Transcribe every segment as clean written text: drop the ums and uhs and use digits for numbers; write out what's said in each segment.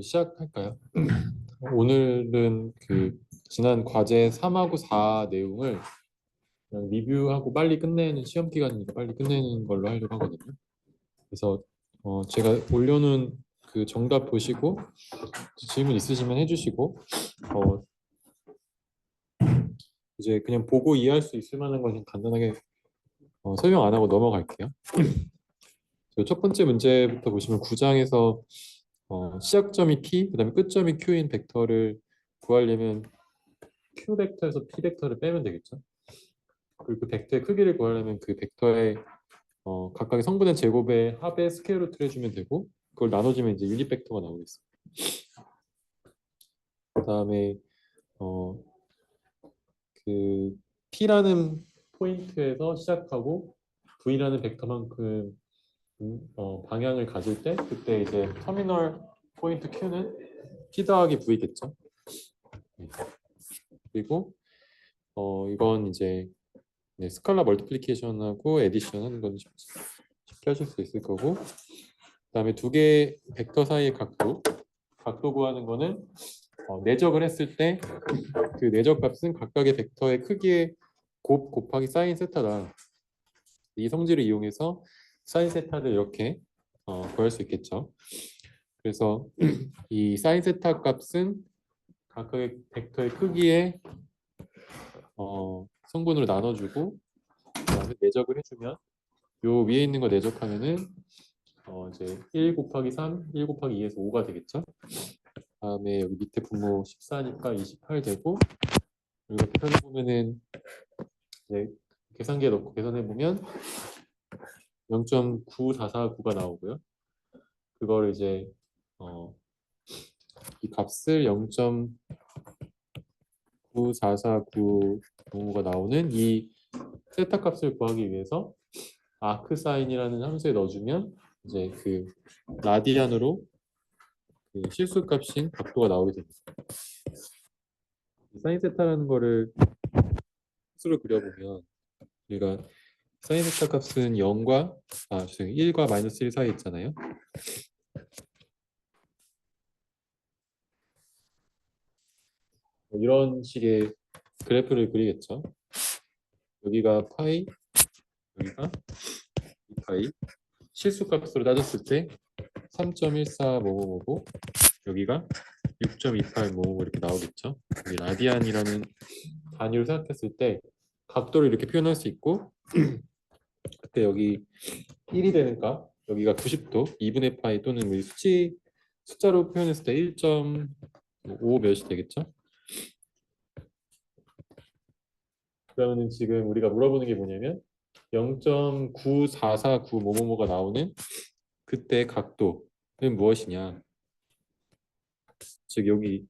시작할까요? 오늘은 그 지난 과제 3하고 4 내용을 그냥 리뷰하고 빨리 끝내는 시험 기간이니까 빨리 끝내는 걸로 하려고 하거든요. 그래서 제가 올려놓은 그 정답 보시고 질문 있으시면 해주시고 어, 이제 그냥 보고 이해할 수 있을 만한 건 그냥 간단하게 설명 안 하고 넘어갈게요. 첫 번째 문제부터 보시면 9장에서 시작점이 P, 그다음에 끝점이 Q인 벡터를 구하려면 Q 벡터에서 P 벡터를 빼면 되겠죠. 그리고 그 벡터의 크기를 구하려면 그 벡터의 각각의 성분의 제곱의 합의 스퀘어 루트를 해주면 되고 그걸 나눠주면 이제 유닛 벡터가 나오겠어요. 그다음에 어, 그 P라는 포인트에서 시작하고 V라는 벡터만큼 방향을 가질 때 그때 이제 터미널 포인트 Q는 P 더하기 V겠죠. 그리고 이건 이제 스칼라 멀티플리케이션하고 에디션 하는 건 쉽게 하실 수 있을 거고 그다음에 두 개의 벡터 사이의 각도 구하는 거는 내적을 했을 때 그 내적 값은 각각의 벡터의 크기의 곱 곱하기 사인 세타다. 이 성질을 이용해서 사인 세타를 이렇게 구할 수 있겠죠. 그래서 이 사인 세타 값은 각각의 벡터의 크기의 성분으로 나눠주고 그다음에 내적을 해주면 요 위에 있는 거 내적하면은 이제 1 곱하기 3, 1 곱하기 2에서 5가 되겠죠. 다음에 여기 밑에 분모 14니까 28 되고 그리고 계산해 보면은 이제 계산기에 넣고 계산해 보면 0.9449가 나오고요. 그거를 이제 어, 이 값을 0.94495가 나오는 이 세타 값을 구하기 위해서 아크 사인이라는 함수에 넣어주면 이제 그 라디안으로 그 실수 값인 각도가 나오게 됩니다. 사인 세타라는 거를 수로 그려보면 우리가 사인 세타 값은 0과 죄송해요. 1과 마이너스 1 사이에 있잖아요. 이런 식의 그래프를 그리겠죠. 여기가 파이, 여기가 2파이. 실수 값으로 따졌을 때 3.14 뭐뭐뭐고 여기가 6.28 뭐뭐 이렇게 나오겠죠. 이 라디안이라는 단위로 생각했을 때 각도를 이렇게 표현할 수 있고 그때 여기 1이 되는 값, 여기가 90도, 2분의 파이 또는 우리 숫자로 표현했을 때 1.5 몇이 되겠죠. 그러면 지금 우리가 물어보는 게 뭐냐면 0.9449 뭐뭐뭐가 나오는 그때 각도는 무엇이냐. 즉 여기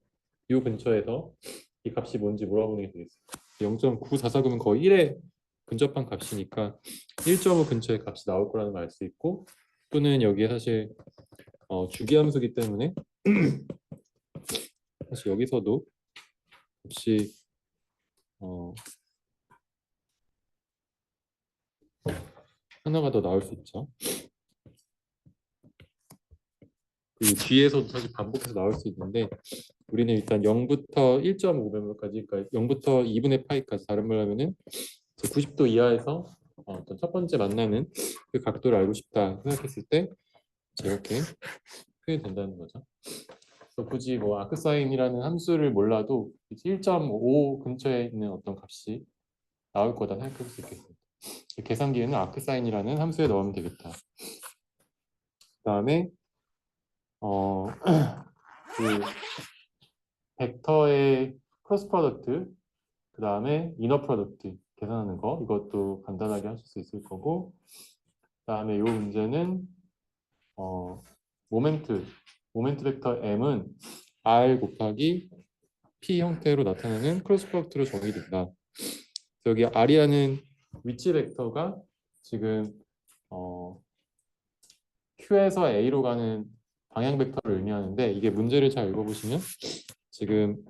이 근처에서 이 값이 뭔지 물어보는 게 되겠어요. 0.9449면 거의 1에 근접한 값이니까 1.5 근처의 값이 나올 거라는 걸 알 수 있고 또는 여기에 사실 주기함수기 때문에 사실 여기서도 값이 어, 하나가 더 나올 수 있죠. 그리고 뒤에서도 사실 반복해서 나올 수 있는데 우리는 일단 0부터 1.5배까지 그러니까 0부터 2분의 파이까지 다른 말로 하면은 90도 이하에서 어떤 첫 번째 만나는 그 각도를 알고 싶다 생각했을 때 이렇게 표현이 된다는 거죠. 그래서 굳이 뭐 아크사인이라는 함수를 몰라도 1.5 근처에 있는 어떤 값이 나올 거다 생각할 수 있겠습니다. 계산기에는 아크사인이라는 함수에 넣으면 되겠다. 그다음에 어, 그 벡터의 크로스 프로덕트, 그다음에 이너 프로덕트 계산하는 거 이것도 간단하게 하실 수 있을 거고, 그다음에 이 문제는 어, 모멘트 모멘트 벡터 m은 r 곱하기 p 형태로 나타나는 크로스 프로덕트로 정의된다. 여기 r이라는 위치 벡터가 지금 q에서 a로 가는 방향 벡터를 의미하는데 이게 문제를 잘 읽어보시면 지금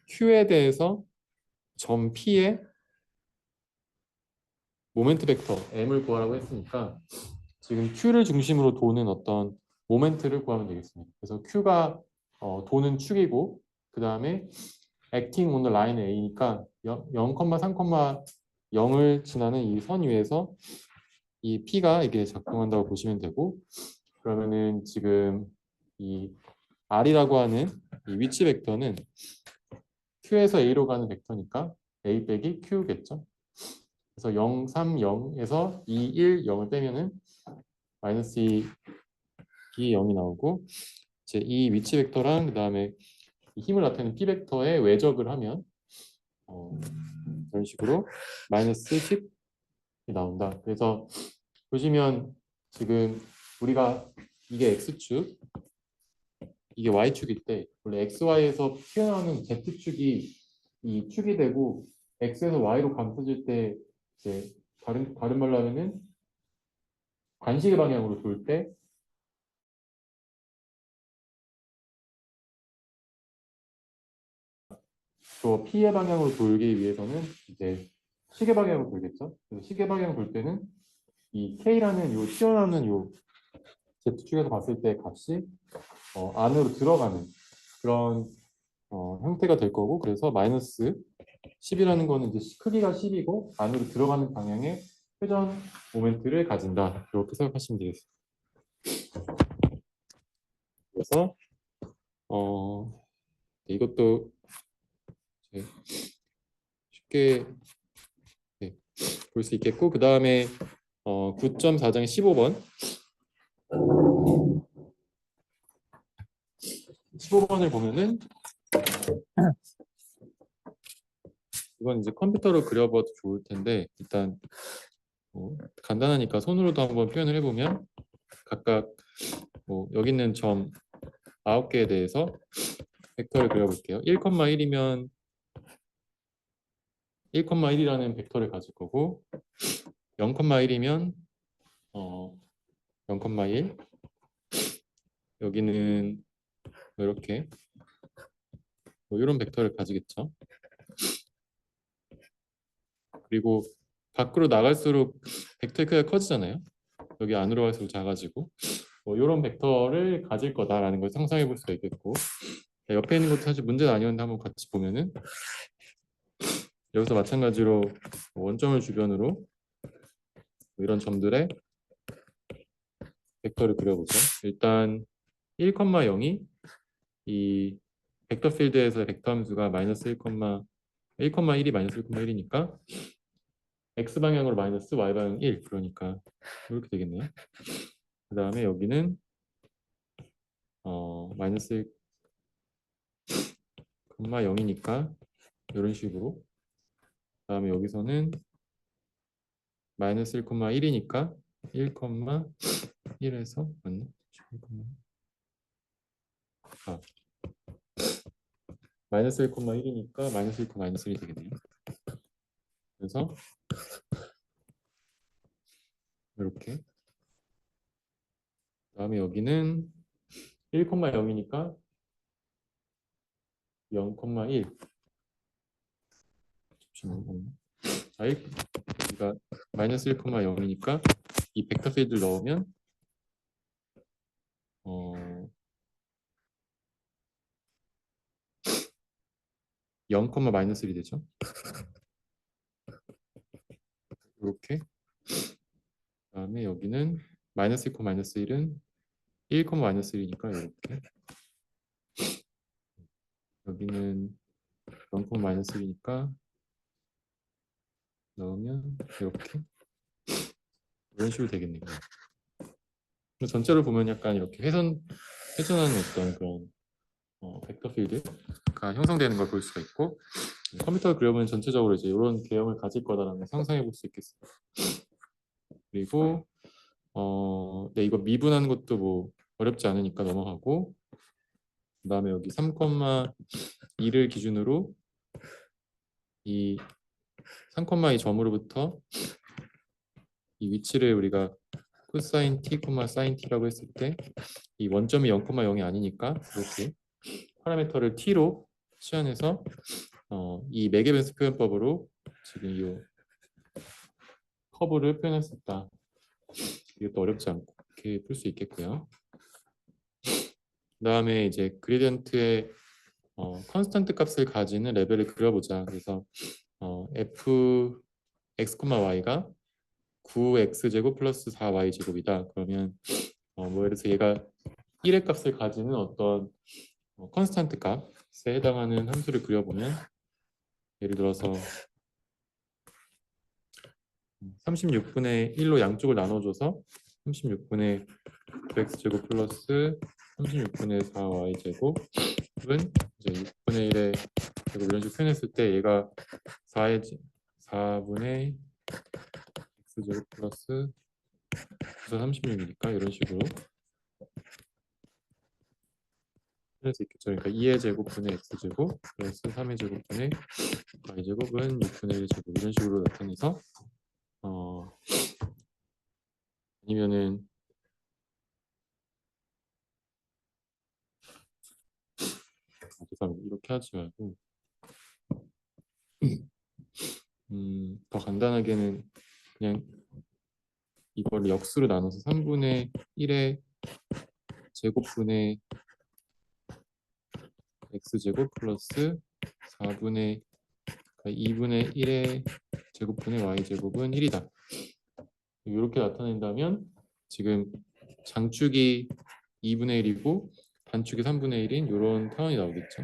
q에 대해서 점 p의 모멘트 벡터 m을 구하라고 했으니까 지금 q를 중심으로 도는 어떤 모멘트를 구하면 되겠습니다. 그래서 q가 도는 축이고 그 다음에 acting on the line A니까 0,3,0을 지나는 이 선 위에서 이 P가 이게 작동한다고 보시면 되고 그러면은 지금 이 R이라고 하는 이 위치 벡터는 Q에서 A로 가는 벡터니까 A 빼기 Q겠죠. 그래서 0, 3, 0에서 2, 1, 0을 빼면은 마이너스 2, 0이 나오고 이제 이 위치 벡터랑 그 다음에 힘을 나타내는 P 벡터에 외적을 하면 이런 식으로 마이너스 10이 나온다. 그래서 보시면 지금 우리가 이게 X축, 이게 Y축일 때 원래 XY에서 튀어나오는 Z축이 이 축이 되고 X에서 Y로 감싸질 때 이제 다른 말로 하면은 관식의 방향으로 돌 때 또 P의 방향으로 돌기 위해서는 이제 시계 방향으로 돌겠죠. 그래서 시계 방향으로 돌 때는 이 K라는 요 튀어나오는 요 Z축에서 봤을 때 값이 안으로 들어가는 그런 형태가 될 거고 그래서 마이너스 10이라는 거는 이제 크기가 10이고 안으로 들어가는 방향의 회전 모멘트를 가진다. 이렇게 생각하시면 되겠습니다. 그래서 이것도 쉽게 볼 수 있겠고 그 다음에 9.4장 15번 15번을 보면은 이건 이제 컴퓨터로 그려봐도 좋을 텐데 일단 간단하니까 손으로도 한번 표현을 해보면 각각 여기 있는 점 9개에 대해서 벡터를 그려볼게요. 1,1이면 1,1이라는 벡터를 가질 거고 0,1이면 0,1 여기는 이렇게 이런 벡터를 가지겠죠. 그리고 밖으로 나갈수록 벡터의 크기가 커지잖아요. 여기 안으로 갈수록 작아지고 이런 벡터를 가질 거다라는 걸 상상해 볼 수가 있겠고 옆에 있는 것도 사실 문제는 아니었는데 한번 같이 보면은 여기서 마찬가지로 원점을 주변으로 이런 점들의 벡터를 그려보죠. 일단 1,0이 이 벡터 필드에서 벡터 함수가 마이너스 1,1이 마이너스 1,1이니까 x 방향으로 마이너스 y 방향 1 그러니까 이렇게 되겠네요. 그 다음에 여기는 마이너스 1,0이니까 이런 식으로 그 다음에 여기서는 마이너스 1,1이니까 1,1에서 맞나? 마이너스 1,1이니까 마이너스 1, 마이너스 1이 되겠네요. 그래서 이렇게 그다음에 여기는 1,0이니까 0,1 자, 여기가 마이너스 1,0이니까 이 벡터 필드를 넣으면 0, 마이너스 1이 되죠. 이렇게 그다음에 여기는 마이너스 1, 마이너스 1은 1, 마이너스 1이니까 이렇게 여기는 0, 마이너스 1이니까 넣으면 이렇게 이런 식으로 되겠네요. 전체를 보면 약간 이렇게 회전하는 어떤 그런 벡터 필드가 형성되는 걸 볼 수가 있고 컴퓨터를 그려보면 전체적으로 이제 이런 개형을 가질 거다라는 걸 상상해 볼 수 있겠습니다. 그리고 네, 이거 미분하는 것도 뭐 어렵지 않으니까 넘어가고 그 다음에 여기 3,2를 기준으로 이 3,2 점으로부터 이 위치를 우리가 코사인 t, 사인 t라고 했을 때 이 원점이 0,0이 아니니까 이렇게 파라미터를 t로 치환해서 이 매개 변수 표현법으로 지금 이 커브를 표현할 수 있다. 이것도 어렵지 않고 이렇게 풀 수 있겠고요. 그다음에 이제 그레디언트의 컨스턴트 값을 가지는 레벨을 그려보자. 그래서 f x, y가 9x제곱 플러스 4y제곱이다. 그러면 뭐 예를 들어서 얘가 1의 값을 가지는 어떤 컨스턴트 값에 해당하는 함수를 그려보면 예를 들어서 36분의 1로 양쪽을 나눠줘서 36분의 9x제곱 플러스 36분의 4y제곱은 이제 6분의 1의 제곱 이런 식으로 표현했을 때 얘가 4분의 x제곱 플러스 36이니까 이런 식으로 표현할 수 있겠죠. 그러니까 2의 제곱분의 x제곱 플러스 3의 제곱분의 y제곱은 6분의 1 제곱 이런 식으로 나타내서 아니면은 죄송합니다. 이렇게 하지 말고 더 간단하게는 그냥 이걸 역수로 나눠서 3분의 1의 제곱분의 x제곱 플러스 4분의 2분의 1의 제곱분의 y제곱은 1이다. 이렇게 나타낸다면 지금 장축이 2분의 1이고 단축이 3분의 1인 이런 타원이 나오겠죠.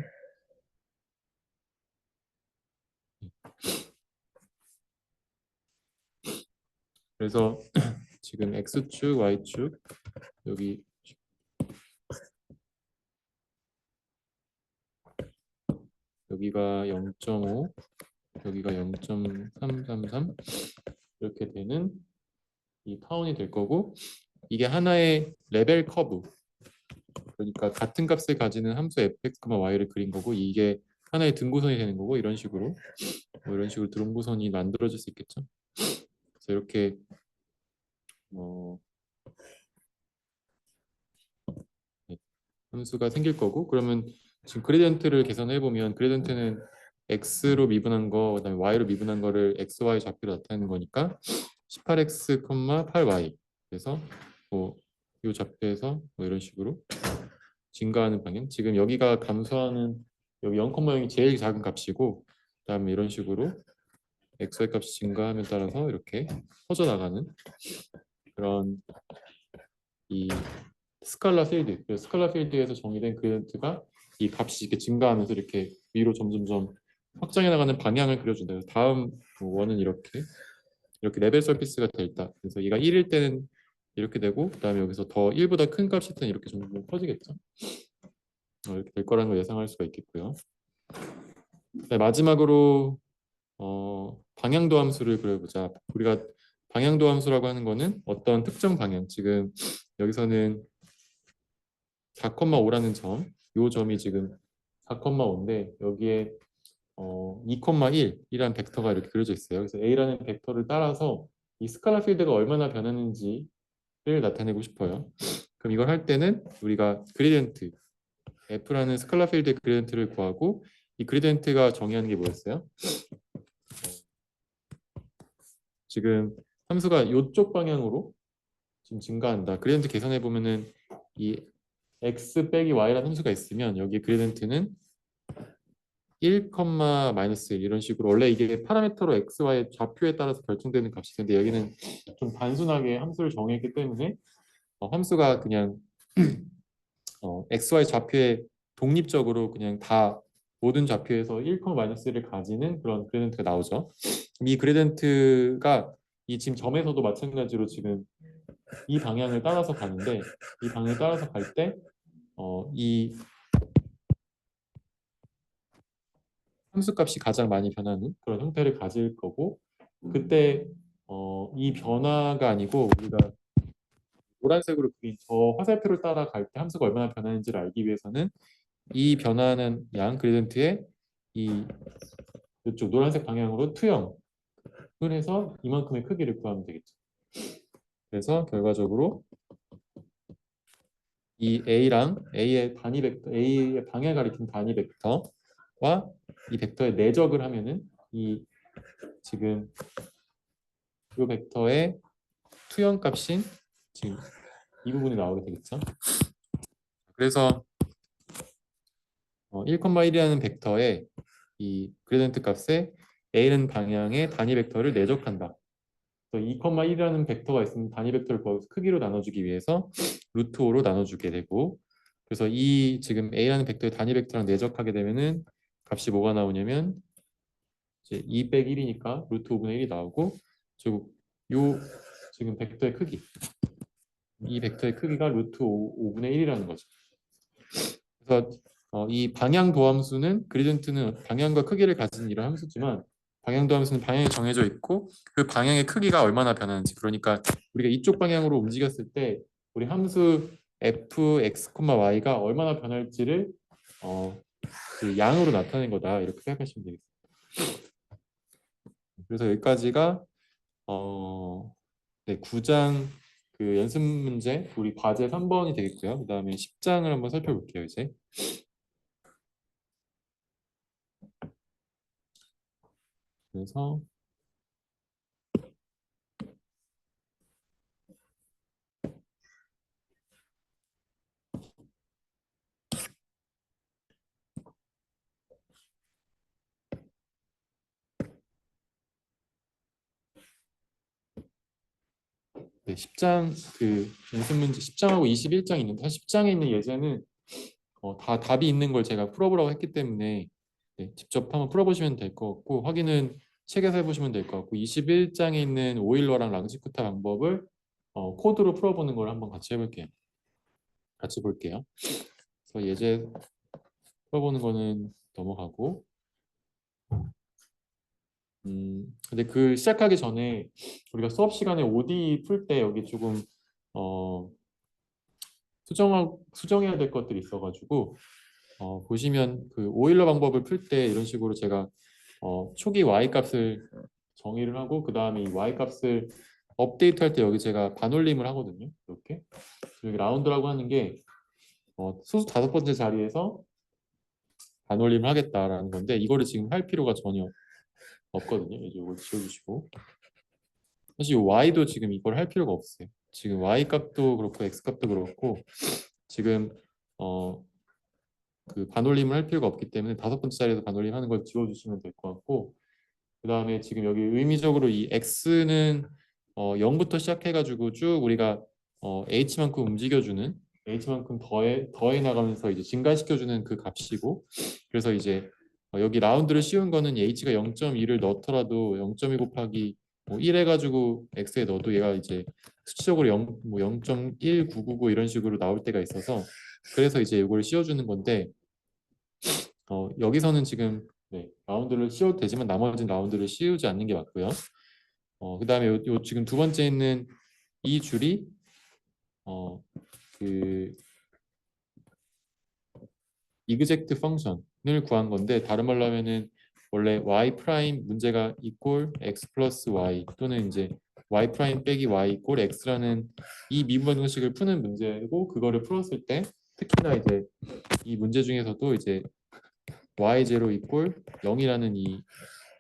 그래서 지금 x축, y축 여기가 0.5, 여기가 0.333 이렇게 되는 이 타원이 될 거고 이게 하나의 레벨 커브 그러니까 같은 값을 가지는 함수 fx, y를 그린 거고 이게 하나의 등고선이 되는 거고 이런 식으로 이런 식으로 등고선이 만들어질 수 있겠죠. 그래서 이렇게 네, 함수가 생길 거고 그러면 지금 그레디언트를 계산해 보면 그레디언트는 x로 미분한 거 그다음에 y로 미분한 거를 x, y 좌표로 나타내는 거니까 18x, 8y 그래서 이 좌표에서 이런 식으로 증가하는 방향 지금 여기가 감소하는 여기 0,0이 제일 작은 값이고 그다음에 이런 식으로 xy 값이 증가함에 따라서 이렇게 퍼져나가는 그런 이 스칼라 필드, 그 스칼라 필드에서 정의된 그래디언트가 이 값이 이렇게 증가하면서 이렇게 위로 점점점 확장해 나가는 방향을 그려준다. 그래서 다음 원은 이렇게 레벨 서피스가 됐다. 그래서 얘가 1일 때는 이렇게 되고 그다음에 여기서 더 1보다 큰 값일 때는 이렇게 점점 커지겠죠. 이렇게 될 거라는 걸 예상할 수가 있겠고요. 네, 마지막으로 방향도 함수를 그려보자. 우리가 방향도 함수라고 하는 거는 어떤 특정 방향, 지금 여기서는 4,5라는 점, 이 점이 지금 4,5인데 여기에 2,1이라는 벡터가 이렇게 그려져 있어요. 그래서 A라는 벡터를 따라서 이 스칼라 필드가 얼마나 변하는지를 나타내고 싶어요. 그럼 이걸 할 때는 우리가 그레디언트 F라는 스칼라 필드의 그레디언트를 구하고 이 그레디언트가 정의하는 게 뭐였어요? 지금 함수가 이쪽 방향으로 지금 증가한다. 그레디언트 계산해 보면은 이 x 빼기 y라는 함수가 있으면 여기 그레디언트는 1, 마이너스 1 이런 식으로 원래 이게 파라미터로 x, y 좌표에 따라서 결정되는 값이 있는데 여기는 좀 단순하게 함수를 정했기 때문에 함수가 그냥 x, y 좌표에 독립적으로 그냥 다 모든 좌표에서 1, 마이너스 1을 가지는 그런 그레디언트가 나오죠. 이 그레디언트가 이 지금 점에서도 마찬가지로 지금 이 방향을 따라서 가는데 이 방향을 따라서 갈 때 이 함수값이 가장 많이 변하는 그런 형태를 가질 거고 그때 이 변화가 아니고 우리가 노란색으로 그린 저 화살표를 따라갈 때 함수가 얼마나 변하는지를 알기 위해서는 이 변화하는 양 그레디언트의 이 이쪽 노란색 방향으로 투영을 해서 이만큼의 크기를 구하면 되겠죠. 그래서 결과적으로 이 A랑 A의 단위 벡터, A의 방향을 가리키는 단위 벡터와 이 벡터의 내적을 하면은 이 지금 이 벡터의 투영 값인 지금 이 부분이 나오게 되겠죠. 그래서 1,1이라는 벡터에 이 그레디언트 값에 a는 방향의 단위 벡터를 내적한다. 그래서 2,1이라는 벡터가 있으면 단위 벡터를 구해서 크기로 나눠주기 위해서 루트 5로 나눠주게 되고, 그래서 이 지금 a라는 벡터의 단위 벡터랑 내적하게 되면은 값이 뭐가 나오냐면 이제 2 빼기 1이니까 루트 5분의 1이 나오고, 요 지금 벡터의 크기, 이 벡터의 크기가 루트 5분의 1이라는 거죠. 그래서 이 방향 도함수는 그리전트는 방향과 크기를 가진 이런 함수지만, 방향 도함수는 방향이 정해져 있고 그 방향의 크기가 얼마나 변하는지, 그러니까 우리가 이쪽 방향으로 움직였을 때 우리 함수 f(x, y가) 얼마나 변할지를 그 양으로 나타낸 거다, 이렇게 생각하시면 되겠습니다. 그래서 여기까지가 네, 9장 그 연습 문제 우리 과제 3번이 되겠고요. 그 다음에 10장을 한번 살펴볼게요. 이제 그래서 네, 10장 그 연습 문제 10장하고 21장이 있는데, 사실 10장에 있는 예제는 다 답이 있는 걸 제가 풀어보라고 했기 때문에 네, 직접 한번 풀어보시면 될 것 같고, 확인은 책에서 해보시면 될 것 같고, 21장에 있는 오일러랑 랑지쿠타 방법을 코드로 풀어보는 걸 한번 같이 해볼게요. 같이 볼게요. 그래서 예제 풀어보는 거는 넘어가고, 근데 그 시작하기 전에 우리가 수업 시간에 OD 풀 때 여기 조금 어, 수정해야 될 것들이 있어가지고, 보시면 그 오일러 방법을 풀 때 이런 식으로 제가 초기 y 값을 정의를 하고, 그 다음에 이 y 값을 업데이트 할 때 여기 제가 반올림을 하거든요. 이렇게 여기 라운드라고 하는 게 소수 5번째 자리에서 반올림을 하겠다라는 건데, 이거를 지금 할 필요가 전혀 없거든요. 이제 이걸 지워주시고, 사실 y도 지금 이걸 할 필요가 없어요. 지금 y 값도 그렇고 x 값도 그렇고 지금 그 반올림을 할 필요가 없기 때문에 5번째 자리에서 반올림 하는 걸 지워주시면 될 것 같고, 그 다음에 지금 여기 의미적으로 이 x는 0부터 시작해가지고 쭉 우리가 h만큼 움직여주는, h만큼 더해 나가면서 이제 증가시켜주는 그 값이고, 그래서 이제 여기 라운드를 씌운 거는 h가 0.2를 넣더라도 0.2 곱하기 뭐 1 해가지고 x에 넣어도 얘가 이제 수치적으로 0.1999 이런 식으로 나올 때가 있어서, 그래서 이제 이걸 씌워주는 건데, 여기서는 지금 네, 라운드를 씌워도 되지만 나머지는 라운드를 씌우지 않는 게 맞고요. 그 다음에 요 지금 두 번째 있는 이 줄이 그 이그젝트 펑션을 구한 건데, 다른 말로 하면은 원래 y 프라임 문제가 이꼴 x 플러스 y, 또는 이제 y 프라임 빼기 y 이꼴 x라는 이 미분 방정식을 푸는 문제고, 그거를 풀었을 때 특히나 이제 이 문제 중에서도 이제 y0 이꼴 0이라는 이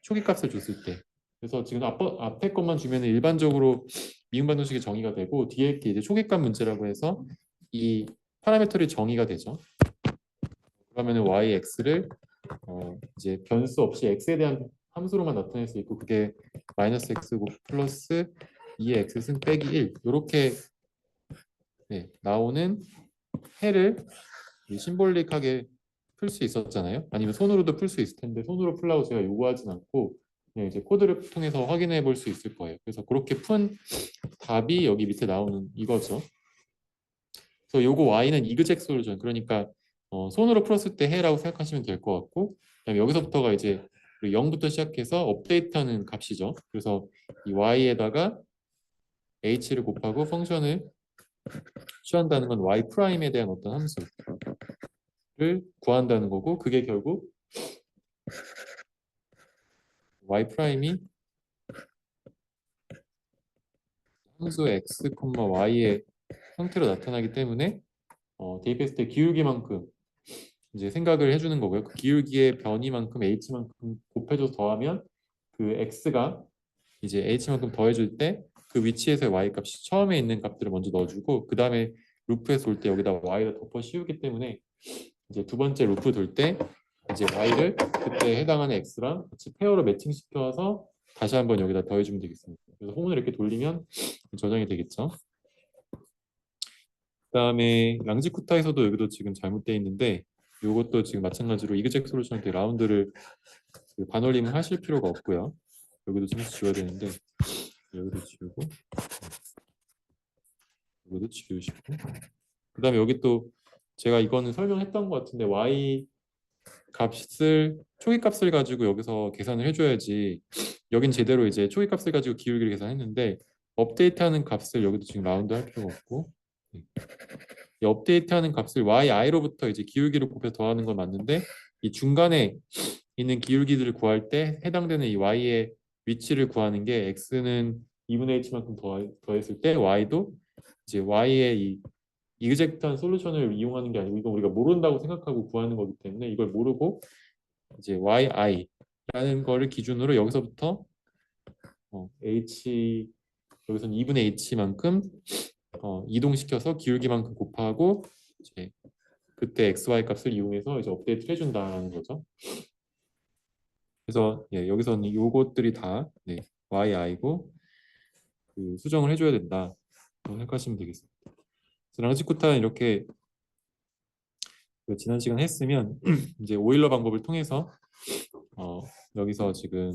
초기 값을 줬을 때, 그래서 지금 앞에 것만 주면 일반적으로 미분 방정식이 정의가 되고, 뒤에 게 이제 초기값 문제라고 해서 이 파라미터리 정의가 되죠. 그러면은 yx를 이제 변수 없이 x에 대한 함수로만 나타낼 수 있고, 그게 마이너스 x 플러스 2의 x승 빼기 1 이렇게 네, 나오는 해를 심볼릭하게 풀 수 있었잖아요. 아니면 손으로도 풀 수 있을 텐데, 손으로 풀라고 제가 요구하진 않고 그냥 이제 코드를 통해서 확인해 볼 수 있을 거예요. 그래서 그렇게 푼 답이 여기 밑에 나오는 이거죠. 그래서 요거 y는 이그젝 솔루션, 그러니까 손으로 풀었을 때 해라고 생각하시면 될 것 같고, 그다음에 여기서부터가 이제 0부터 시작해서 업데이트하는 값이죠. 그래서 이 y에다가 h를 곱하고 펑션을 취한다는 건 y 프라임에 대한 어떤 함수를 구한다는 거고, 그게 결국 y 프라임이 함수 x, y의 형태로 나타나기 때문에 대입했을 때 기울기만큼 이제 생각을 해주는 거고요. 그 기울기의 변이만큼 h만큼 곱해줘서 더하면 그 x가 이제 h만큼 더해줄 때 그 위치에서의 y 값이 처음에 있는 값들을 먼저 넣어주고, 그 다음에 루프에서 올 때 여기다 y를 덮어 씌우기 때문에 이제 두 번째 루프 돌 때 이제 y를 그때 해당하는 x랑 같이 페어로 매칭시켜서 다시 한번 여기다 더해주면 되겠습니다. 그래서 홈을 이렇게 돌리면 저장이 되겠죠. 그다음에 랑지쿠타에서도 여기도 지금 잘못되어 있는데 이것도 지금 마찬가지로 이그젝 솔루션 때 라운드를 그 반올림을 하실 필요가 없고요. 여기도 좀 지워야 되는데 여기도 지우고 여기도 지우시고 그다음에 여기 또 제가 이거는 설명했던 것 같은데 y 값을 초기 값을 가지고 여기서 계산을 해줘야지 여긴 제대로 이제 초기 값을 가지고 기울기를 계산했는데 업데이트하는 값을 여기도 지금 라운드 할 필요가 없고 이 업데이트하는 값을 yi로부터 이제 기울기를 곱해서 더하는 건 맞는데 이 중간에 있는 기울기들을 구할 때 해당되는 이 y의 위치를 구하는 게 x는 2분의 h만큼 더했을 때 y도 이제 y의 이 이그젝트한 솔루션을 이용하는 게 아니고 이건 우리가 모른다고 생각하고 구하는 거기 때문에 이걸 모르고 이제 yi라는 거를 기준으로 여기서부터 h 여기서는 2분의 h만큼 이동시켜서 기울기만큼 곱하고 이제 그때 xy 값을 이용해서 이제 업데이트 해준다는 거죠. 그래서 예, 여기서는 요것들이 다 네, yi고 그 수정을 해줘야 된다. 생각하시면 되겠습니다. 랑지쿠타는 이렇게 그 지난 시간에 했으면 이제 오일러 방법을 통해서 여기서 지금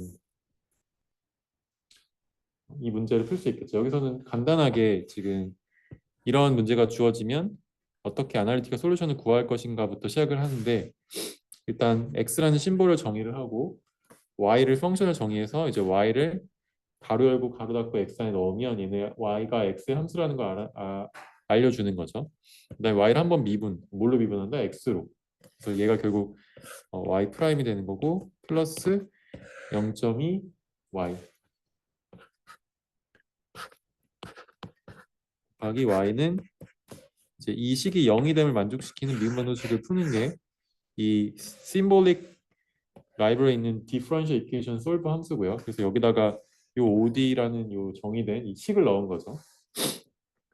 이 문제를 풀 수 있겠죠. 여기서는 간단하게 지금 이런 문제가 주어지면 어떻게 아날리티컬 솔루션을 구할 것인가부터 시작을 하는데 일단 x라는 심볼을 정의를 하고 y를 펑션을 정의해서 이제 y를 가로 열고 가로 닫고 x 안에 넣으면 얘네 y가 x의 함수라는 걸 알려주는 거죠. 그다음에 y를 한번 미분, 뭘로 미분한다? x로. 그래서 얘가 결국 y 프라임이 되는 거고 플러스 0.2 y 곱하기 y는 이제 이 식이 0이 됨을 만족시키는 미분 반도식을 푸는 게 이 심볼릭 라이브러리에 있는 디퍼런셜 이퀘이션 솔브 함수고요. 그래서 여기다가 요 OD라는 요 정의된 이 식을 넣은 거죠.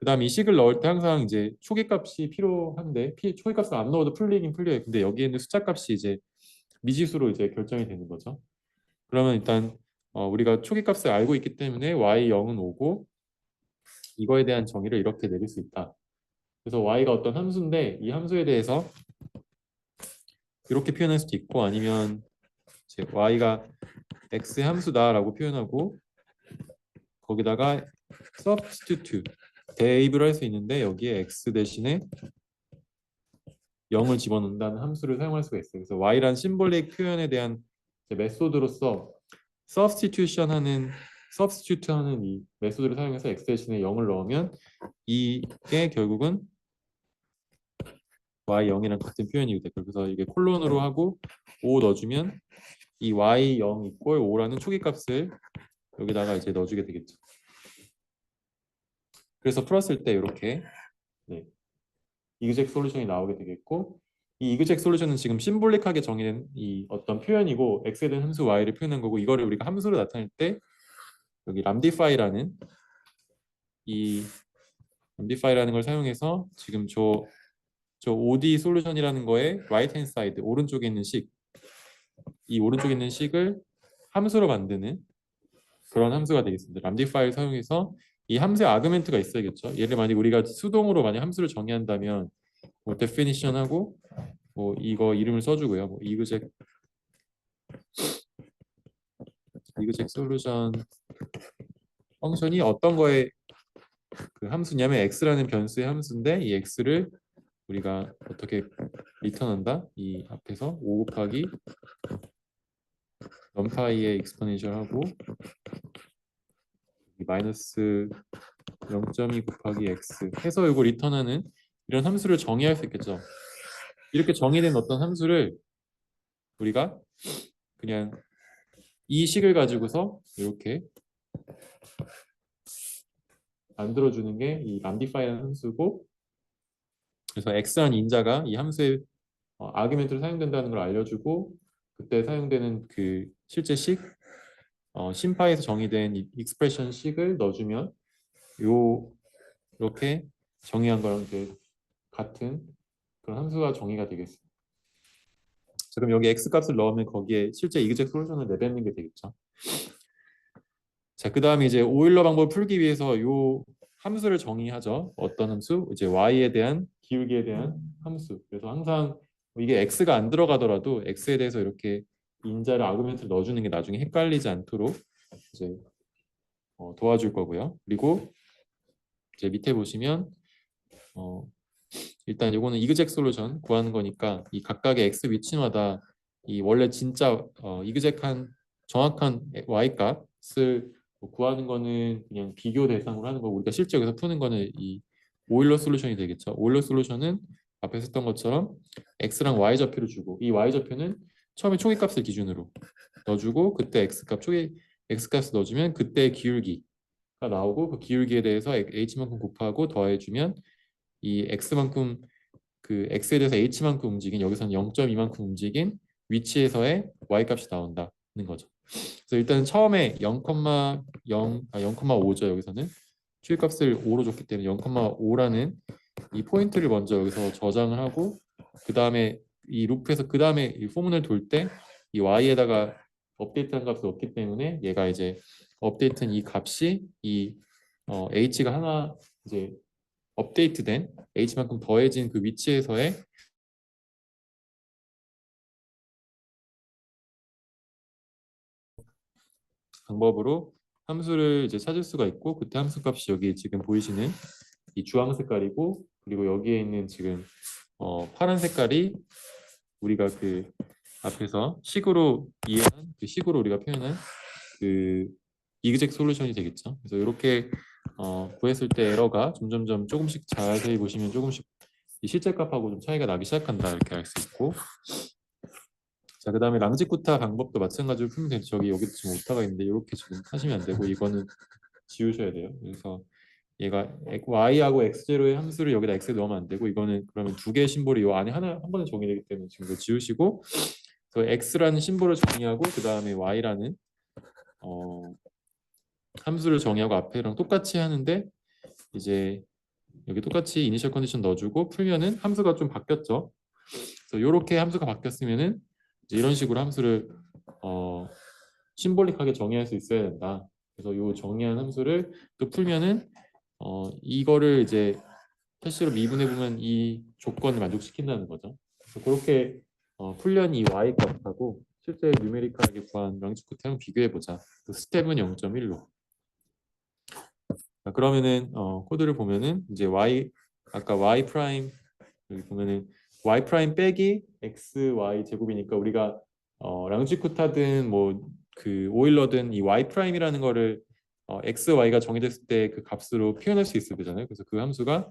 그다음 이 식을 넣을 때 항상 이제 초기값이 필요한데 초기값을 안 넣어도 풀리긴 풀려요. 근데 여기에는 숫자값이 이제 미지수로 이제 결정이 되는 거죠. 그러면 일단 우리가 초기값을 알고 있기 때문에 y0은 5고 이거에 대한 정의를 이렇게 내릴 수 있다. 그래서 y가 어떤 함수인데 이 함수에 대해서 이렇게 표현할 수도 있고 아니면 이제 y가 x의 함수다라고 표현하고 거기다가 substitute 대입을 할 수 있는데 여기에 x 대신에 0을 집어넣는다는 함수를 사용할 수가 있어요. 그래서 y란 심볼릭 표현에 대한 메소드로서 substitute 하는 이 메소드를 사용해서 x 대신에 0을 넣으면 이게 결국은 y0이랑 같은 표현이 돼요. 그래서 이게 콜론으로 하고 5 넣어주면 이 y0 이꼴 5라는 초기값을 여기다가 이제 넣어주게 되겠죠. 그래서 풀었을 때 이렇게 네, 이그젝 솔루션이 나오게 되겠고 이 이그젝 솔루션은 지금 심볼릭하게 정의된 이 어떤 표현이고 x에 대한 함수 y를 표현한 거고 이거를 우리가 함수로 나타낼 때 여기 람디파이라는 이 람디파이라는 걸 사용해서 지금 저 OD 솔루션이라는 거에 right hand side 오른쪽에 있는 이 오른쪽에 있는 식을 함수로 만드는 그런 함수가 되겠습니다. 람디파이를 사용해서 이 함수에 아그멘트가 있어야겠죠. 예를 만약 우리가 수동으로 만약 함수를 정의한다면 뭐 definition하고 뭐 이거 이름을 써주고요. 뭐 이그젝 솔루션 펑션이 어떤 거에 그 함수냐면 x라는 변수의 함수인데 이 x를 우리가 어떻게 리턴한다? 이 앞에서 5 곱하기 넘파이의 익스포넨셜 하고 마이너스 0.2 곱하기 x 해서 이거 리턴하는 이런 함수를 정의할 수 있겠죠. 이렇게 정의된 어떤 함수를 우리가 그냥 이 식을 가지고서 이렇게 만들어주는 게 이 람디파이라는 함수고 그래서 x라는 인자가 이 함수의 아규멘트로 사용된다는 걸 알려주고 그때 사용되는 그 실제 식 심파에서 정의된 이 익스프레션 식을 넣어주면 이렇게 정의한 거랑 이제 같은 그런 함수가 정의가 되겠습니다. 자, 그럼 여기 x 값을 넣으면 거기에 실제 이그젝 솔루션을 내뱉는 게 되겠죠. 자, 그 다음에 이제 오일러 방법을 풀기 위해서 요 함수를 정의하죠. 어떤 함수? 이제 y에 대한 기울기에 대한 함수. 그래서 항상 이게 x가 안 들어가더라도 x에 대해서 이렇게 인자를 아구멘트를 넣어주는 게 나중에 헷갈리지 않도록 이제 도와줄 거고요. 그리고 이제 밑에 보시면 일단 이거는 이그젝 솔루션 구하는 거니까 이 각각의 x 위치마다 이 원래 진짜 이그젝한 정확한 y 값을 구하는 거는 그냥 비교 대상으로 하는 거고, 우리가 실제 여기서 푸는 거는 이 오일러 솔루션이 되겠죠. 오일러 솔루션은 앞에 썼던 것처럼 x랑 y 좌표를 주고, 이 y 좌표는 처음에 초기 값을 기준으로 넣어주고, 그때 x 값 초기 x 값을 넣어주면 그때 기울기가 나오고, 그 기울기에 대해서 h만큼 곱하고 더해주면 이 x만큼 그 x에 대해서 h만큼 움직인, 여기서는 0.2만큼 움직인 위치에서의 y 값이 나온다는 거죠. 그래서 일단 처음에 0,5죠. 여기서는 추입값을 5로 줬기 때문에 0,5라는 이 포인트를 먼저 여기서 저장을 하고, 그 다음에 이 루프에서 그 다음에 이 포문을 돌 때 이 y에다가 업데이트한 값을 넣기 때문에 얘가 이제 업데이트한 이 값이 이 h가 하나 이제 업데이트된 h만큼 더해진 그 위치에서의 방법으로 함수를 이제 찾을 수가 있고, 그때 함수 값이 여기 지금 보이시는 이 주황 색깔이고, 그리고 여기에 있는 지금 파란 색깔이 우리가 그 앞에서 식으로 이해한 그 식으로 우리가 표현한 그 이그젝 솔루션이 되겠죠. 그래서 이렇게 구했을 때 에러가 점점점 조금씩 자세히 보시면 조금씩 이 실제 값하고 좀 차이가 나기 시작한다, 이렇게 알 수 있고. 자, 그 다음에 랑지쿠타 방법도 마찬가지로 풀면 되죠. 저기 여기도 지금 오타가 있는데 이렇게 지금 하시면 안 되고 이거는 지우셔야 돼요. 그래서 얘가 y하고 x0의 함수를 여기다 x에 넣으면 안 되고, 이거는 그러면 두 개의 심볼이 이 안에 하나 한 번에 정의되기 때문에 지금 이거 지우시고, 그래서 x라는 심볼을 정의하고 그 다음에 y라는 함수를 정의하고 앞에랑 똑같이 하는데, 이제 여기 똑같이 이니셜 컨디션 넣어주고 풀면은 함수가 좀 바뀌었죠. 그래서 이렇게 함수가 바뀌었으면은 이제 이런 식으로 함수를 심볼릭하게 정의할 수 있어야 된다. 그래서 이 정의한 함수를 또 풀면은 이거를 이제 캐시로 미분해 보면 이 조건을 만족시킨다는 거죠. 그래서 그렇게 풀련 이 y 값하고 실제 뉴메리컬하게 구한 랑지코트랑 비교해 보자. 그 스텝은 0.1로. 그러면은 코드를 보면은 이제 y 아까 y 프라임 여기 보면은 y 프라임 빼기 x y 제곱이니까 우리가 랑지쿠타든 뭐 그 오일러든 이 y 프라임이라는 거를 x y가 정의됐을 때 그 값으로 표현할 수 있을 거잖아요. 그래서 그 함수가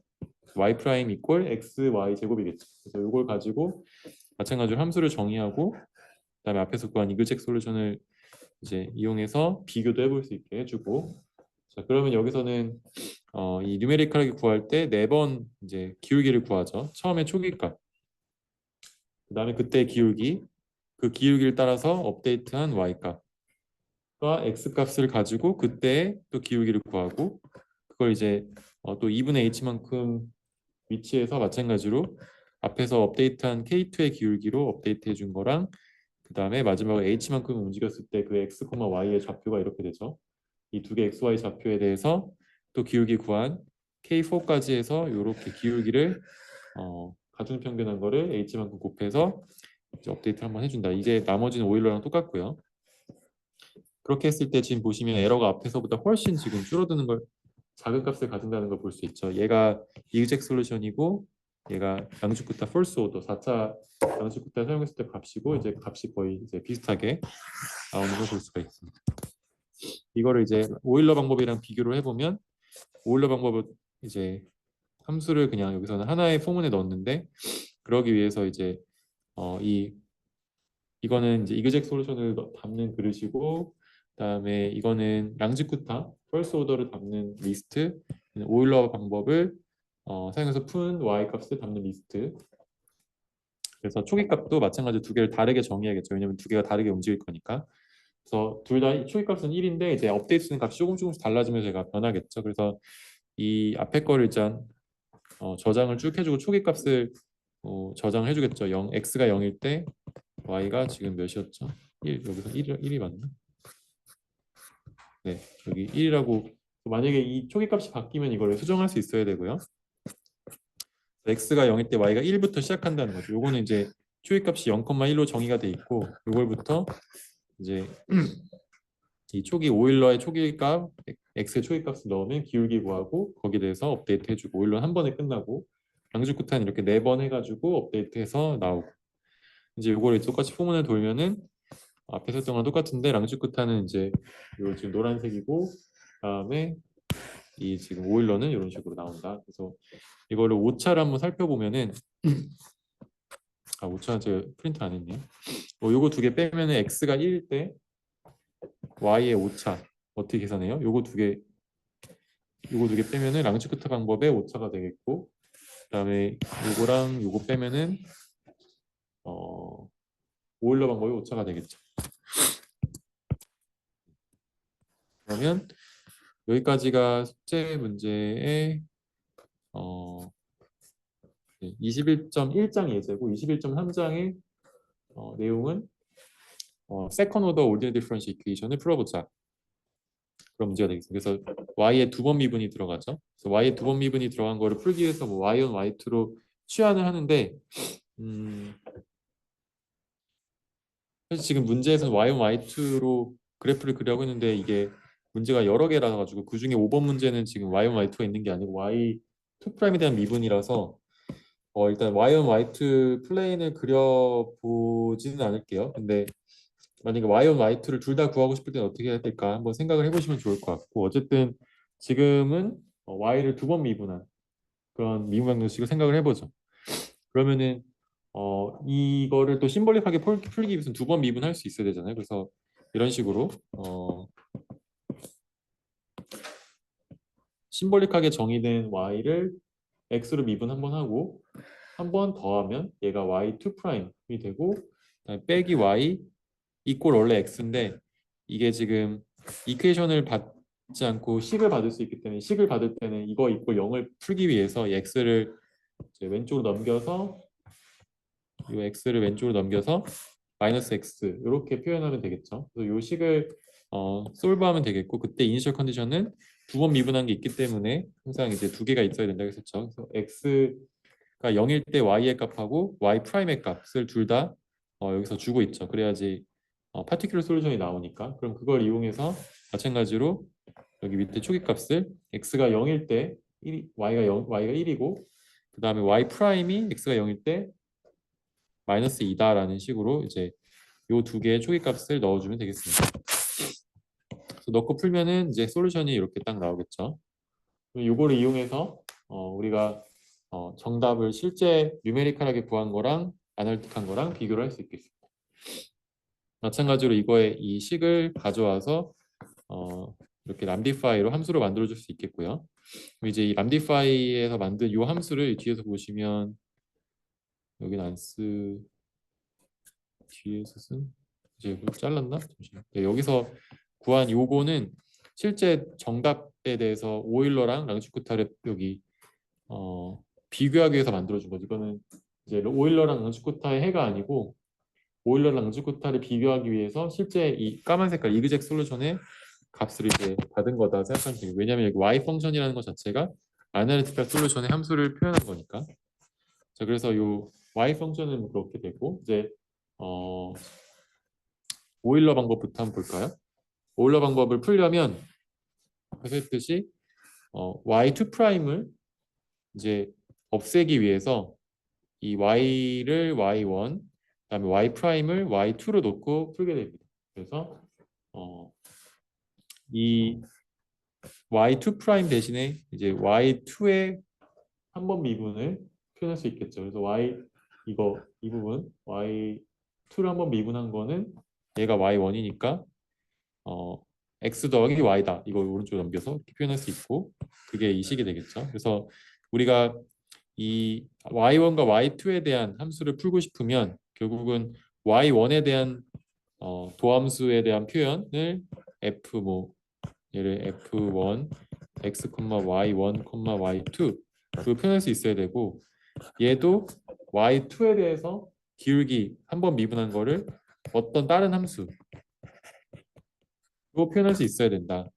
y 프라임 이퀄 x y 제곱이겠죠. 그래서 이걸 가지고 마찬가지로 함수를 정의하고 그다음에 앞에서 구한 이글젝 솔루션을 이제 이용해서 비교도 해볼 수 있게 해주고. 자, 그러면 여기서는 이 뉴메리컬하게 구할 때 4번 이제 기울기를 구하죠. 처음에 초기값, 그 다음에 그때 기울기, 그 기울기를 따라서 업데이트한 y값과 x값을 가지고 그때 또 기울기를 구하고, 그걸 이제 또 2분의 h만큼 위치에서 마찬가지로 앞에서 업데이트한 K2의 기울기로 업데이트 해준 거랑, 그 다음에 마지막으로 h만큼 움직였을 때 그 x, y의 좌표가 이렇게 되죠. 이 두 개 x, y 좌표에 대해서 또 기울기 구한 K4까지 해서 이렇게 기울기를 가중평균한 거를 h만큼 곱해서 이제 업데이트를 한번 해준다. 이제 나머지는 오일러랑 똑같고요. 그렇게 했을 때 지금 보시면 에러가 앞에서보다 훨씬 지금 줄어드는 걸, 작은 값을 가진다는 걸 볼 수 있죠. 얘가 이그젝 솔루션이고 얘가 랑지쿠타 펄스 오더 4차 랑지쿠타 사용했을 때 값이고, 이제 값이 거의 이제 비슷하게 나오는 걸 볼 수가 있습니다. 이거를 이제 오일러 방법이랑 비교를 해보면, 오일러 방법은 이제 함수를 그냥 여기서는 하나의 포문에 넣었는데, 그러기 위해서 이제 이거는 이제 이그젝 솔루션을 담는 그릇이고, 그다음에 이거는 랑지쿠타 펄스 오더를 담는 리스트, 오일러 방법을 사용해서 푼 y 값을 담는 리스트. 그래서 초기 값도 마찬가지로 두 개를 다르게 정의해야겠죠. 왜냐면 두 개가 다르게 움직일 거니까. 그래서 둘 다 초기 값은 1인데 이제 업데이트되는 값이 조금씩 달라지면서 얘가 변하겠죠. 그래서 이 앞에 거를 일단 저장을 쭉 해주고 초기 값을 저장을 해주겠죠. x가 0일 때 y가 지금 몇이었죠? 1, 여기서 1이 맞나? 네, 여기 1이라고. 만약에 이 초기값이 바뀌면 이걸 수정할 수 있어야 되고요. x가 0일 때 y가 1부터 시작한다는 거죠. 요거는 이제 초기값이 0,1로 정의가 돼 있고, 요걸부터 이제 이 초기 오일러의 초기값 x의 초기값을 넣으면 기울기 구하고 거기에 대해서 업데이트 해주고, 오일러는 한 번에 끝나고 랑주쿠타는 이렇게 4번 해가지고 업데이트해서 나오고, 이제 요거를 똑같이 포문을 돌면은 앞에서 했던 거랑 똑같은데 랑주쿠타는 이제 요 지금 노란색이고, 다음에 이 지금 오일러는 이런 식으로 나온다. 그래서 이거를 오차를 한번 살펴보면은 오차 제가 프린트 안 했네요. 요거 두 개 빼면은 x가 1일 때 y의 오차 어떻게 계산해요? 요거 두 개 빼면은 랑츠쿠타 방법의 오차가 되겠고, 그다음에 요거랑 요거 빼면은 오일러 방법의 오차가 되겠죠. 그러면 여기까지가 숙제 문제의 21.1장 예제고, 21.3장의 내용은 세컨 오더 올디너리 디퍼런셜 이퀘이션을 풀어보자. 그런 문제가 되겠습니다. 그래서 y의 두 번 미분이 들어가죠. 그래서 y의 두 번 미분이 들어간 거를 풀기 위해서 뭐 y1, y2로 치환을 하는데, 사실 지금 문제에서는 y1, y2로 그래프를 그리려고 했는데 이게 문제가 여러 개라서 가지고 그 중에 5번 문제는 지금 y1, y2가 있는 게 아니고 y2'에 대한 미분이라서 일단 y1, y2 플레인을 그려보지는 않을게요. 근데 만약에 y1, y2를 둘 다 구하고 싶을 때는 어떻게 해야 될까 한번 생각을 해보시면 좋을 것 같고, 어쨌든 지금은 y를 두 번 미분한 그런 미분 방정식을 생각을 해보죠. 그러면은 이거를 또 심볼릭하게 풀기 위해서는 두 번 미분할 수 있어야 되잖아요. 그래서 이런 식으로 심볼릭하게 정의된 y를 x로 미분 한번 하고, 한 번 더하면 얘가 y2'이 되고, 그다음에 빼기 y 이꼴 원래 x인데, 이게 지금 이퀘이션을 받지 않고 식을 받을 수 있기 때문에, 식을 받을 때는 이거 이꼴 0을 풀기 위해서 이 x를 이제 왼쪽으로 넘겨서, 이 x를 왼쪽으로 넘겨서 마이너스 x 이렇게 표현하면 되겠죠. 그래서 이 식을 솔브하면 되겠고, 그때 이니셜 컨디션은 두 번 미분한 게 있기 때문에 항상 이제 두 개가 있어야 된다고 했었죠. 그래서 x가 0일 때 y의 값하고 y 프라임의 값을 둘 다 여기서 주고 있죠. 그래야지 파티큘러 솔루션이 나오니까. 그럼 그걸 이용해서 마찬가지로 여기 밑에 초기값을 x가 0일 때 y가 1이고, 그 다음에 y 프라임이 x가 0일 때 마이너스 2다라는 식으로 이제 요 두 개의 초기값을 넣어주면 되겠습니다. 그래서 넣고 풀면은 이제 솔루션이 이렇게 딱 나오겠죠. 요거를 이용해서 우리가 정답을 실제 뉴메리컬하게 구한 거랑 아날리틱한 거랑 비교를 할 수 있겠습니다. 마찬가지로 이거의 이 식을 가져와서 이렇게 람디파이로 함수로 만들어줄 수 있겠고요. 그럼 이제 이 람디파이에서 만든 이 함수를 뒤에서 보시면, 여기는 뒤에서 쓴 이제 이거 잘랐나? 잠시만. 네, 여기서 구한 요거는 실제 정답에 대해서 오일러랑 랑슈쿠타를 여기 비교하기 위해서 만들어준 거죠. 이거는 이제 오일러랑 랑슈쿠타의 해가 아니고 오일러랑 랑슈쿠타를 비교하기 위해서 실제 이 까만 색깔 이그젝 솔루션의 값을 이제 받은 거다 생각하면 돼요. 왜냐하면 여기 y 펑션이라는 것 자체가 아날리티컬 솔루션의 함수를 표현한 거니까. 자, 그래서 요 y 펑션은 그렇게 되고, 이제 오일러 방법부터 한번 볼까요? 오일러 방법을 풀려면 앞에서 했듯이 y2'을 이제 없애기 위해서 이 y를 y1, 그다음에 y''을 y2로 놓고 풀게 됩니다. 그래서 이 y2' 대신에 이제 y2의 한 번 미분을 표현할 수 있겠죠. 그래서 이 부분 y2를 한 번 미분한 거는 얘가 y1이니까 x 더하기 y다. 이걸 오른쪽으로 넘겨서 이렇게 표현할 수 있고, 그게 이 식이 되겠죠. 그래서 우리가 이 y1과 y2에 대한 함수를 풀고 싶으면 결국은 y1에 대한 도함수에 대한 표현을 얘를 f1 x, y1, y2 그 표현할 수 있어야 되고, 얘도 y2에 대해서 기울기 한 번 미분한 거를 어떤 다른 함수로 표현할 수 있어야 된다.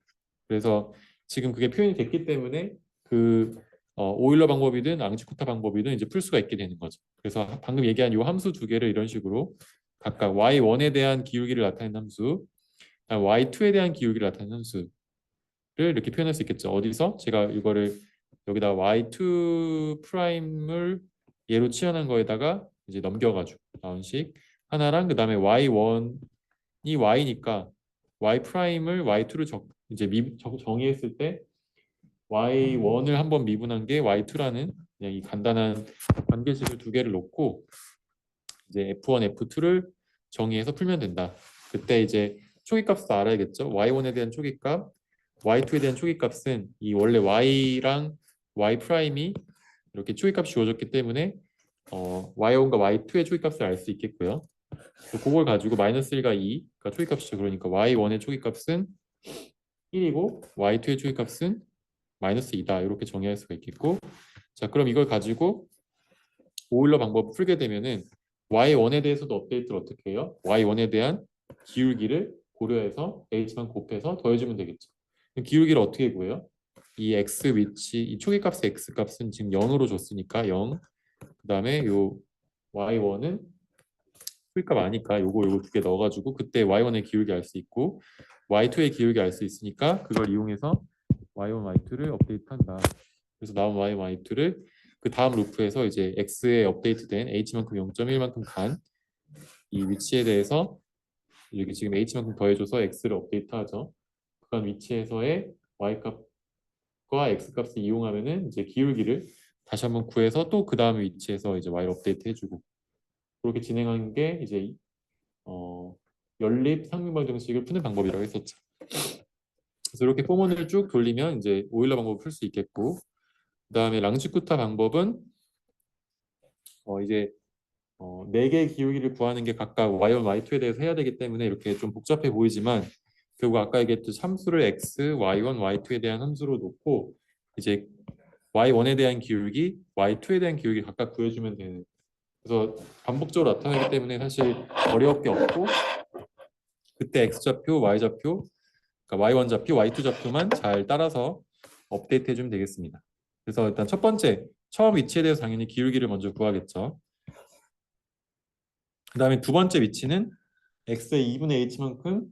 그래서 지금 그게 표현이 됐기 때문에 그 오일러 방법이든 앙지코타 방법이든 이제 풀 수가 있게 되는 거죠. 그래서 방금 얘기한 이 함수 두 개를 이런 식으로 각각 y1에 대한 기울기를 나타내는 함수, y2에 대한 기울기를 나타내는 함수를 이렇게 표현할 수 있겠죠. 어디서 제가 이거를 여기다 y2 프라임을 얘로 치환한 거에다가 이제 넘겨가지고 나온 식 하나랑 그 다음에 y1이 y니까 y 프라임을 y2로 이제 정의했을 때 y1을 한번 미분한 게 y2라는 그냥 이 간단한 관계식을 두 개를 놓고 이제 f1, f2를 정의해서 풀면 된다. 그때 이제 초기값도 알아야겠죠. y1에 대한 초기값, y2에 대한 초기값은 이 원래 y랑 y 프라임이 이렇게 초기값이 주어졌기 때문에 y1과 y2의 초기값을 알 수 있겠고요. 그걸 가지고 마이너스 1과 2가 초기값이죠. 그러니까 y1의 초기값은 1이고 y2의 초기값은 마이너스 2다. 이렇게 정의할 수가 있겠고, 자 그럼 이걸 가지고 오일러 방법 풀게 되면은 y1에 대해서도 업데이트를 어떻게 해요? y1에 대한 기울기를 고려해서 h만 곱해서 더해주면 되겠죠. 기울기를 어떻게 구해요? 이 x 위치, 이 초기값의 x 값은 지금 0으로 줬으니까 0. 그 다음에 요 y1은 초기값 아니까 요거 두 개 넣어가지고 그때 y1의 기울기 알 수 있고 y2의 기울기 알 수 있으니까 그걸 이용해서 y1, y2를 업데이트한다. 그래서 나온 y, y2를 그 다음 루프에서 이제 x에 업데이트된 h만큼 0.1만큼 간 이 위치에 대해서 여기 지금 h만큼 더해줘서 x를 업데이트하죠. 그간 위치에서의 y 값과 x 값을 이용하면은 이제 기울기를 다시 한번 구해서 또 그 다음 위치에서 이제 y를 업데이트 해주고 그렇게 진행하는 게 이제 연립 상명방 정식을 푸는 방법이라고 했었죠. 그래서 이렇게 포문을 쭉 돌리면 이제 오일러 방법을 풀 수 있겠고, 그다음에 랑지쿠타 방법은 이제 4개의 기울기를 구하는 게 각각 y1, y2에 대해서 해야 되기 때문에 이렇게 좀 복잡해 보이지만 결국 아까 얘기했듯이 함수를 x, y1, y2에 대한 함수로 놓고 이제 y1에 대한 기울기, y2에 대한 기울기 각각 구해주면 되는. 그래서 반복적으로 나타나기 때문에 사실 어려울 게 없고 그때 x좌표, y좌표, 그러니까 y1 좌표, y2 좌표만 잘 따라서 업데이트 해주면 되겠습니다. 그래서 일단 첫 번째, 처음 위치에 대해서 당연히 기울기를 먼저 구하겠죠. 그 다음에 두 번째 위치는 x의 2분의 h만큼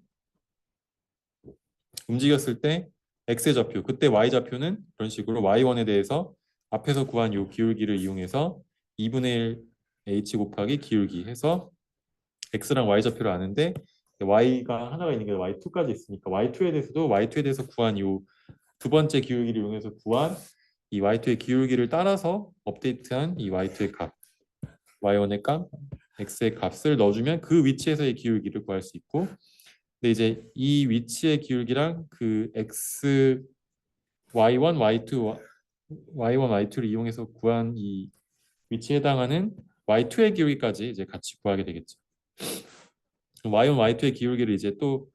움직였을 때 x의 좌표, 그때 y 좌표는 이런 식으로 y1에 대해서 앞에서 구한 이 기울기를 이용해서 2분의 1 h 곱하기 기울기 해서 x랑 y 좌표를 아는데 y가 하나가 있는 게 y2까지 있으니까 y2에 대해서도 y2에 대해서 구한 이 두 번째 기울기를 이용해서 구한 이 y2의 기울기를 따라서 업데이트한 이 y2의 값, y1의 값, x의 값을 넣어주면 그 위치에서의 기울기를 구할 수 있고, 근데 이제 이 위치의 기울기랑 그 x, y1, y2, y1, y2를 이용해서 구한 이 위치에 해당하는 y2의 기울기까지 이제 같이 구하게 되겠죠. y1, y2의 기울기를 이제 또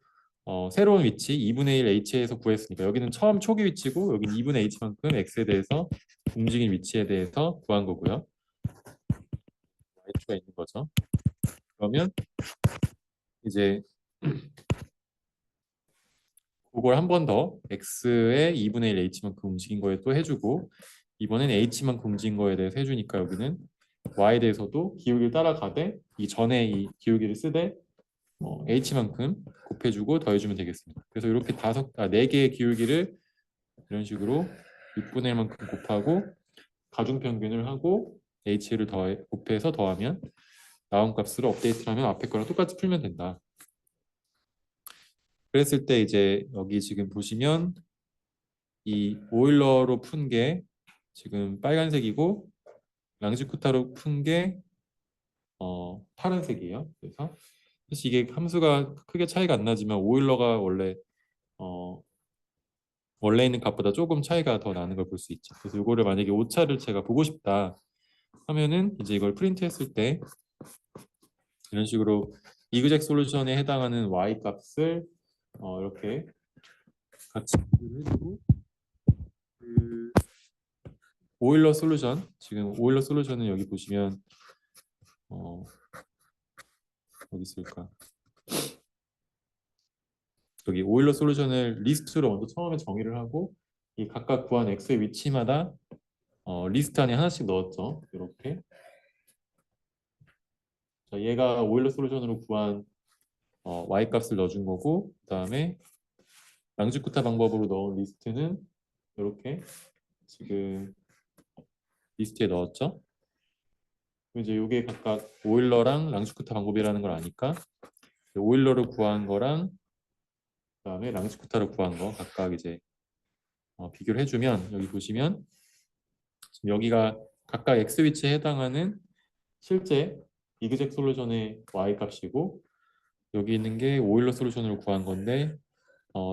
새로운 위치 2분의 1 h에서 구했으니까 여기는 처음 초기 위치고 여기는 2분의 h만큼 x에 대해서 움직인 위치에 대해서 구한 거고요. y가 있는 거죠. 그러면 이제 그걸 한 번 더 x의 2분의 1 h만큼 움직인 거에 또 해주고 이번엔 h만큼 움직인 거에 대해서 해주니까 여기는 y에 대해서도 기울기를 따라가되 이 전에 이 기울기를 쓰되 h만큼 곱해주고 더해주면 되겠습니다. 그래서 이렇게 4개의 기울기를 이런 식으로 6분의 1만큼 곱하고 가중평균을 하고 h를 곱해서 더하면 나온 값으로 업데이트를 하면 앞에 거랑 똑같이 풀면 된다. 그랬을 때 이제 여기 지금 보시면 이 오일러로 푼 게 지금 빨간색이고 랑지쿠타로 푼 게 파란색이에요. 그래서 사실 이게 함수가 크게 차이가 안 나지만 오일러가 원래 있는 값보다 조금 차이가 더 나는 걸 볼 수 있죠. 그래서 이거를 만약에 오차를 제가 보고 싶다 하면은 이제 이걸 프린트 했을 때 이런 식으로 이그젝 솔루션에 해당하는 y 값을 이렇게 같이 해주고 그 오일러 솔루션, 지금 오일러 솔루션은 여기 보시면 어디 있을까? 여기 오일러 솔루션을 리스트로 먼저 처음에 정의를 하고 이 각각 구한 x의 위치마다 리스트 안에 하나씩 넣었죠. 이렇게. 자, 얘가 오일러 솔루션으로 구한 y 값을 넣어준 거고, 그다음에 랑지쿠타 방법으로 넣은 리스트는 이렇게 지금 리스트에 넣었죠. 그럼 이제 이게 각각 오일러랑 랑지쿠타 방법이라는 걸 아니까 오일러를 구한 거랑 그다음에 랑지쿠타를 구한 거 각각 이제 비교를 해주면 여기 보시면 지금 여기가 각각 x 위치에 해당하는 실제 이그젝 솔루션의 y 값이고 여기 있는 게 오일러 솔루션으로 구한 건데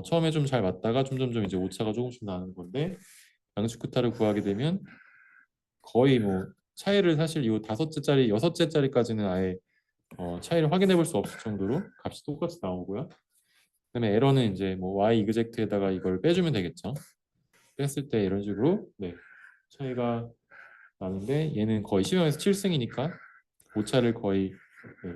처음에 좀 잘 맞다가 점점점 이제 오차가 조금씩 나는 건데 랑지쿠타를 구하게 되면 거의 뭐 차이를 사실 이 다섯째 짜리, 여섯째 짜리까지는 아예 차이를 확인해 볼 수 없을 정도로 값이 똑같이 나오고요. 그다음에 에러는 이제 뭐 y 이그젝트에다가 이걸 빼주면 되겠죠. 뺐을 때 이런 식으로 네, 차이가 나는데 얘는 거의 10에서 7승이니까 오차를 거의 네,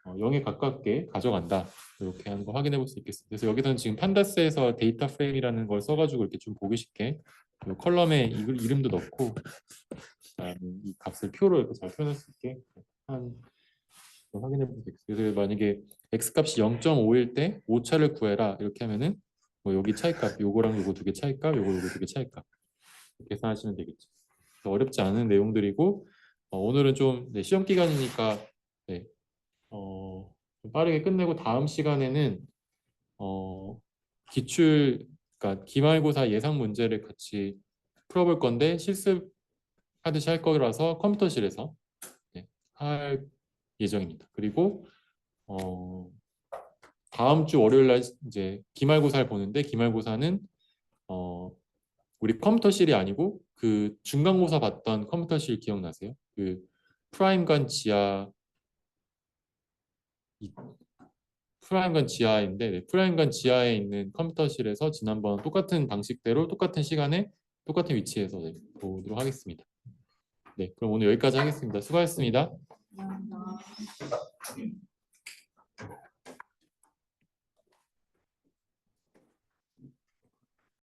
0에 가깝게 가져간다. 이렇게 하는 거 확인해 볼 수 있겠습니다. 그래서 여기서는 지금 판다스에서 데이터 프레임이라는 걸 써가지고 이렇게 좀 보기 쉽게 이 컬럼에 이름도 넣고 이 값을 표로 이렇게 잘 표현할 수 있게 한 확인해 볼 수 있겠습니다. 그래서 만약에 x 값이 0.5일 때 오차를 구해라 이렇게 하면은 뭐 여기 차이값 요거랑 요거 두 개 차이값 요거 두 개 차이값 계산하시면 되겠죠. 어렵지 않은 내용들이고 오늘은 좀 네, 시험 기간이니까 네, 좀 빠르게 끝내고 다음 시간에는 기출 그러니까 기말고사 예상 문제를 같이 풀어볼 건데 실습하듯이 할 거라서 컴퓨터실에서 네, 할 예정입니다. 그리고 다음 주 월요일 날 이제 기말고사를 보는데 기말고사는 우리 컴퓨터실이 아니고 그 중간고사 봤던 컴퓨터실 기억나세요? 그 프라임관 지하 프라임관 지하인데 네, 프라임관 지하에 있는 컴퓨터실에서 지난번 똑같은 방식대로 똑같은 시간에 똑같은 위치에서 네, 보도록 하겠습니다. 네, 그럼 오늘 여기까지 하겠습니다. 수고하셨습니다.